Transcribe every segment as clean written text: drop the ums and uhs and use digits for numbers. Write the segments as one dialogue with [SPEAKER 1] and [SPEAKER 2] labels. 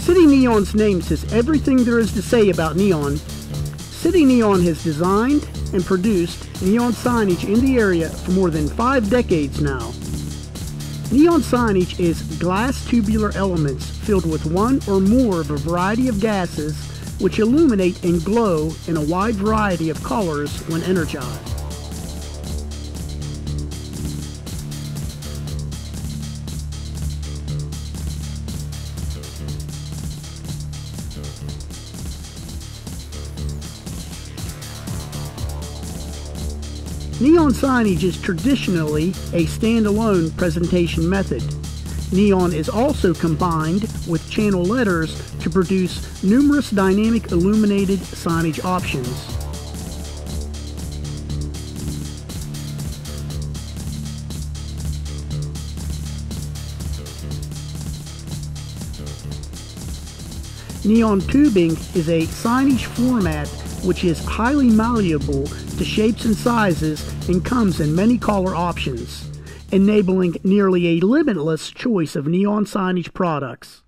[SPEAKER 1] City Neon's name says everything there is to say about neon. City Neon has designed and produced neon signage in the area for more than 5 decades now. Neon signage is glass tubular elements filled with one or more of a variety of gases which illuminate and glow in a wide variety of colors when energized. Neon signage is traditionally a standalone presentation method. Neon is also combined with channel letters to produce numerous dynamic illuminated signage options. Neon tubing is a signage format which is highly malleable to shapes and sizes and comes in many color options, enabling nearly a limitless choice of neon signage products.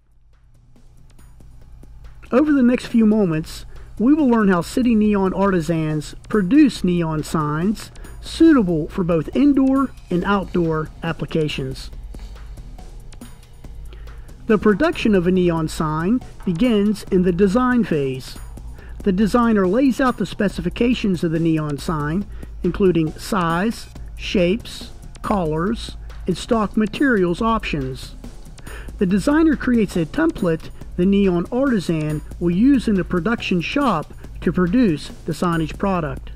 [SPEAKER 1] Over the next few moments, we will learn how City Neon artisans produce neon signs suitable for both indoor and outdoor applications. The production of a neon sign begins in the design phase. The designer lays out the specifications of the neon sign, including size, shapes, colors, and stock materials options. The designer creates a template the neon artisan will use in the production shop to produce the signage product.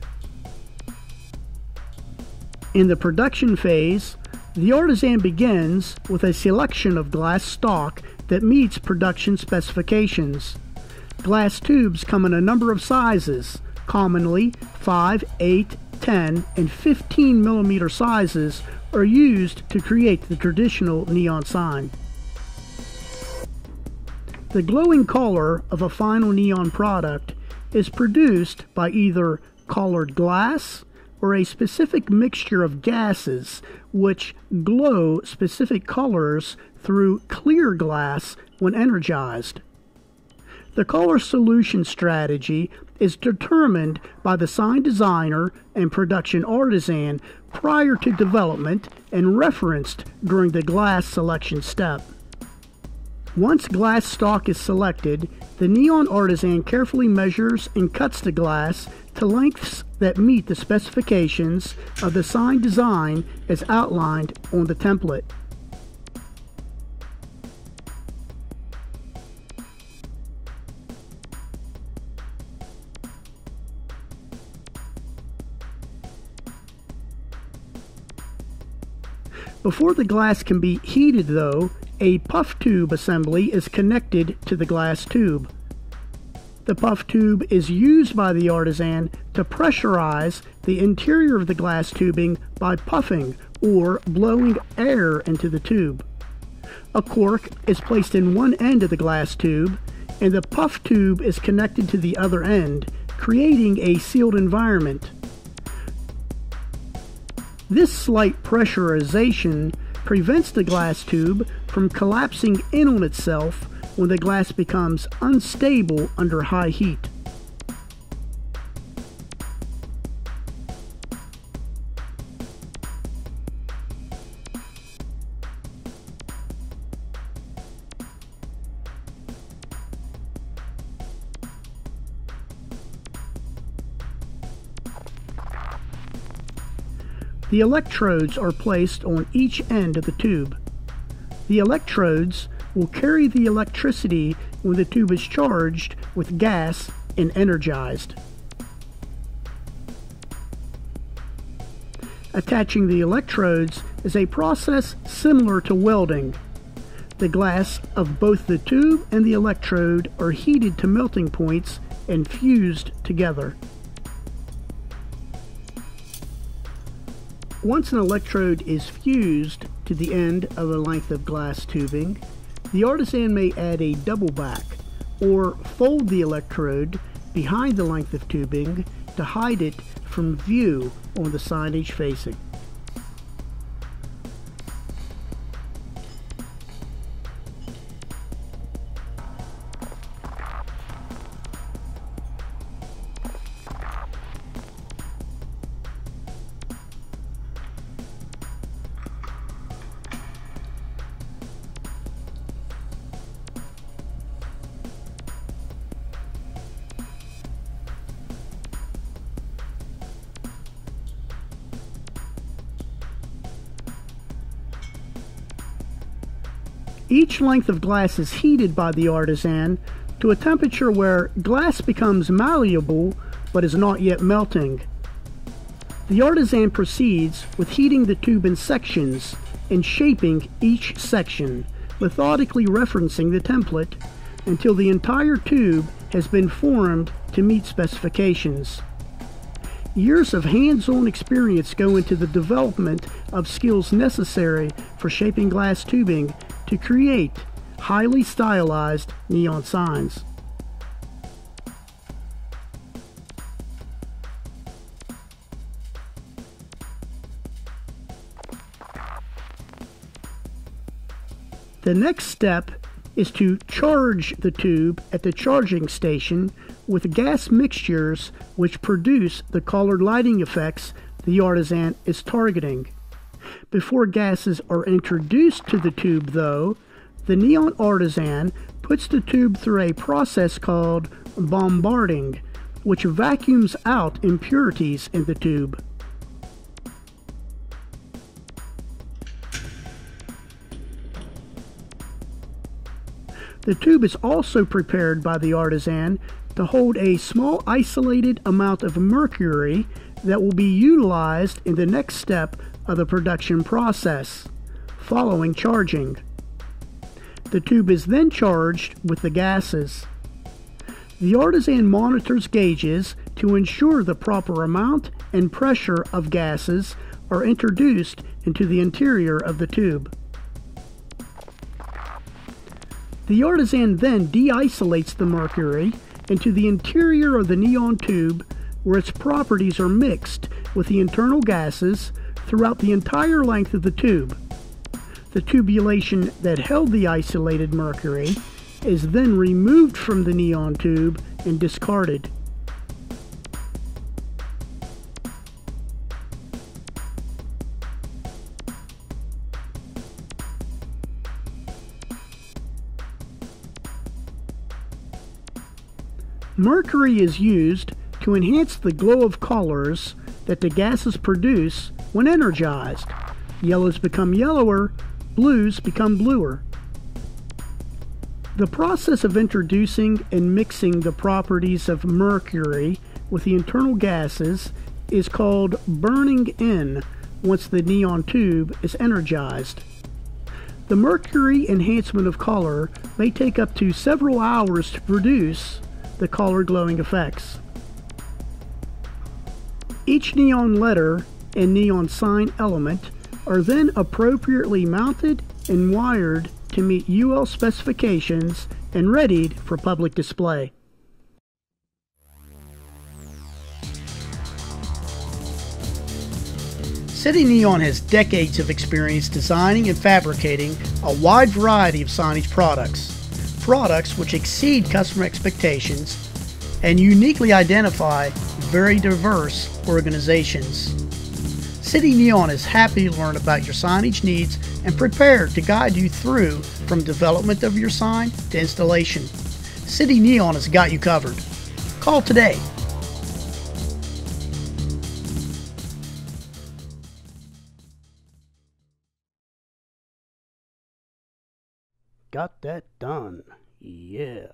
[SPEAKER 1] In the production phase, the artisan begins with a selection of glass stock that meets production specifications. Glass tubes come in a number of sizes, commonly 5, 8, 10, and 15 millimeter sizes are used to create the traditional neon sign. The glowing color of a final neon product is produced by either colored glass or a specific mixture of gases which glow specific colors through clear glass when energized. The color solution strategy is determined by the sign designer and production artisan prior to development and referenced during the glass selection step. Once glass stock is selected, the neon artisan carefully measures and cuts the glass to lengths that meet the specifications of the sign design as outlined on the template. Before the glass can be heated though, a puff tube assembly is connected to the glass tube. The puff tube is used by the artisan to pressurize the interior of the glass tubing by puffing or blowing air into the tube. A cork is placed in one end of the glass tube and the puff tube is connected to the other end, creating a sealed environment. This slight pressurization prevents the glass tube from collapsing in on itself when the glass becomes unstable under high heat. The electrodes are placed on each end of the tube. The electrodes will carry the electricity when the tube is charged with gas and energized. Attaching the electrodes is a process similar to welding. The glass of both the tube and the electrode are heated to melting points and fused together. Once an electrode is fused to the end of a length of glass tubing, the artisan may add a double back or fold the electrode behind the length of tubing to hide it from view on the signage facing. Each length of glass is heated by the artisan to a temperature where glass becomes malleable but is not yet melting. The artisan proceeds with heating the tube in sections and shaping each section, methodically referencing the template until the entire tube has been formed to meet specifications. Years of hands-on experience go into the development of skills necessary for shaping glass tubing to create highly stylized neon signs. The next step is to charge the tube at the charging station with gas mixtures which produce the colored lighting effects the artisan is targeting. Before gases are introduced to the tube, though, the neon artisan puts the tube through a process called bombarding, which vacuums out impurities in the tube. The tube is also prepared by the artisan to hold a small isolated amount of mercury that will be utilized in the next step of the production process, following charging. The tube is then charged with the gases. The artisan monitors gauges to ensure the proper amount and pressure of gases are introduced into the interior of the tube. The artisan then de-isolates the mercury into the interior of the neon tube, where its properties are mixed with the internal gases throughout the entire length of the tube. The tubulation that held the isolated mercury is then removed from the neon tube and discarded. Mercury is used to enhance the glow of colors that the gases produce when energized. Yellows become yellower, blues become bluer. The process of introducing and mixing the properties of mercury with the internal gases is called burning in once the neon tube is energized. The mercury enhancement of color may take up to several hours to produce the color glowing effects. Each neon letter and neon sign element are then appropriately mounted and wired to meet UL specifications and readied for public display. City Neon has decades of experience designing and fabricating a wide variety of signage products which exceed customer expectations and uniquely identify very diverse organizations. City Neon is happy to learn about your signage needs and prepared to guide you through from development of your sign to installation. City Neon has got you covered. Call today. Got that done. Yeah.